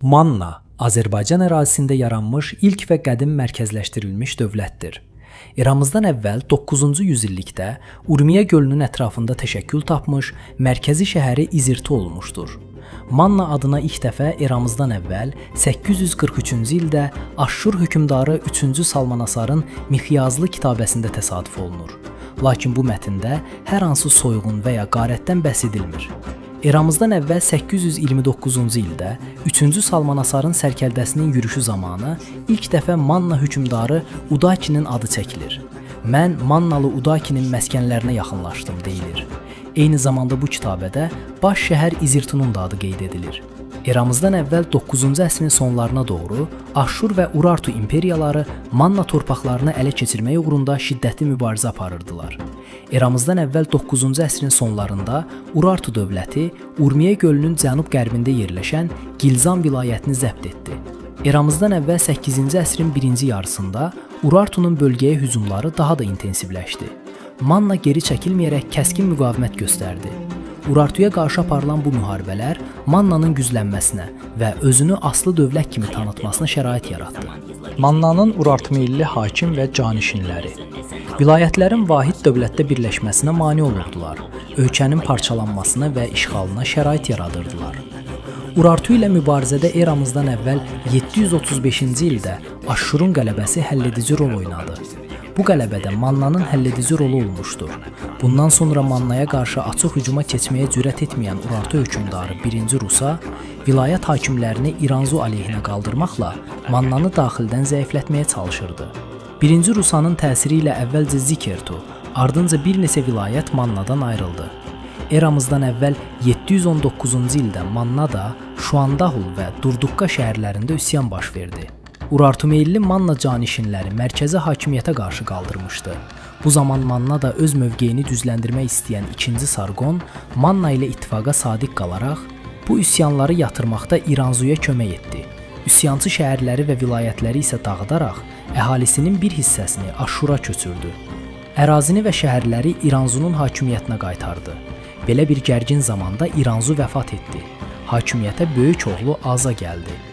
Manna Azərbaycan ərazisində yaranmış ilk və qədim mərkəzləşdirilmiş dövlətdir. Eramızdan əvvəl 9-cu yüzillikdə Urmiya gölünün ətrafında təşəkkül tapmış, mərkəzi şəhəri İzirti olmuşdur. Manna adına ilk dəfə eramızdan əvvəl 843-cü ildə Aşşur hökmdarı 3-cü Salmanasarın Mixyazlı kitabəsində təsadüf olunur. Lakin bu mətndə hər hansı soyğun və ya qarətdən bəhs edilmir. Eramızdan əvvəl 829-cu ildə 3-cü Salmanasarın sərkərdəsinin yürüşü zamanı ilk dəfə Manna hökmdarı Udakinin adı çəkilir. Mən Mannalı Udakinin məskənlərinə yaxınlaşdım deyilir. Eyni zamanda bu kitabədə baş şəhər İzirtunun da adı qeyd edilir. Eramızdan əvvəl 9-cu əsrin sonlarına doğru Aşşur və Urartu imperiyaları Manna torpaqlarını ələ keçirmək uğrunda şiddətli mübarizə aparırdılar. Eramızdan əvvəl 9-cu əsrin sonlarında Urartu dövləti Urmiya gölünün cənub-qərbində yerləşən Gilzan vilayətini zəbt etdi. Eramızdan əvvəl 8-ci əsrin birinci yarısında Urartunun bölgəyə hücumları daha da intensivləşdi. Manna geri çəkilməyərək kəskin müqavimət göstərdi. Urartuya qarşı aparılan bu müharibələr Mannanın güclənməsinə və özünü aslı dövlət kimi tanıtmasına şərait yaratdı. Mannanın Urartumilli hakim və canişinləri vilayətlərin vahid dövlətdə birləşməsinə mane olurdular, ölkənin parçalanmasına və işğalına şərait yaradırdılar. Urartu ilə mübarizədə eramızdan əvvəl 735-ci ildə Aşşurun qələbəsi həlledici rol oynadı. Bu qələbədə Mannanın həlledici rolu olmuşdur. Bundan sonra Mannaya qarşı açıq hücuma keçməyə cürət etməyən Urartu hökmdarı 1-ci Rusa vilayət hakimlərini İranzu aleyhinə qaldırmaqla Mannanı daxildən zəiflətməyə çalışırdı. 1-ci Rusanın təsiri ilə əvvəlcə Zikertu, ardınca bir neçə vilayət Mannadan ayrıldı. Eramızdan əvvəl 719-cu ildə Mannada, Şuandahul və Durduqqa şəhərlərində üsyan baş verdi. Urartumilli Manna canişinləri mərkəzi hakimiyyətə qarşı qaldırmışdı. Bu zaman Manna da öz mövqeyini düzləndirmək istəyən 2-ci Sargon Manna ilə ittifaqa sadiq qalaraq bu üsyanları yatırmaqda İranzuya kömək etdi. Üsyançı şəhərləri və vilayətləri isə dağıdaraq əhalisinin bir hissəsini Aşşura köçürdü. Ərazini və şəhərləri İranzunun hakimiyyətinə qaytardı. Belə bir gərgin zamanda İranzu vəfat etdi. Hakimiyyətə böyük oğlu Aza gəldi.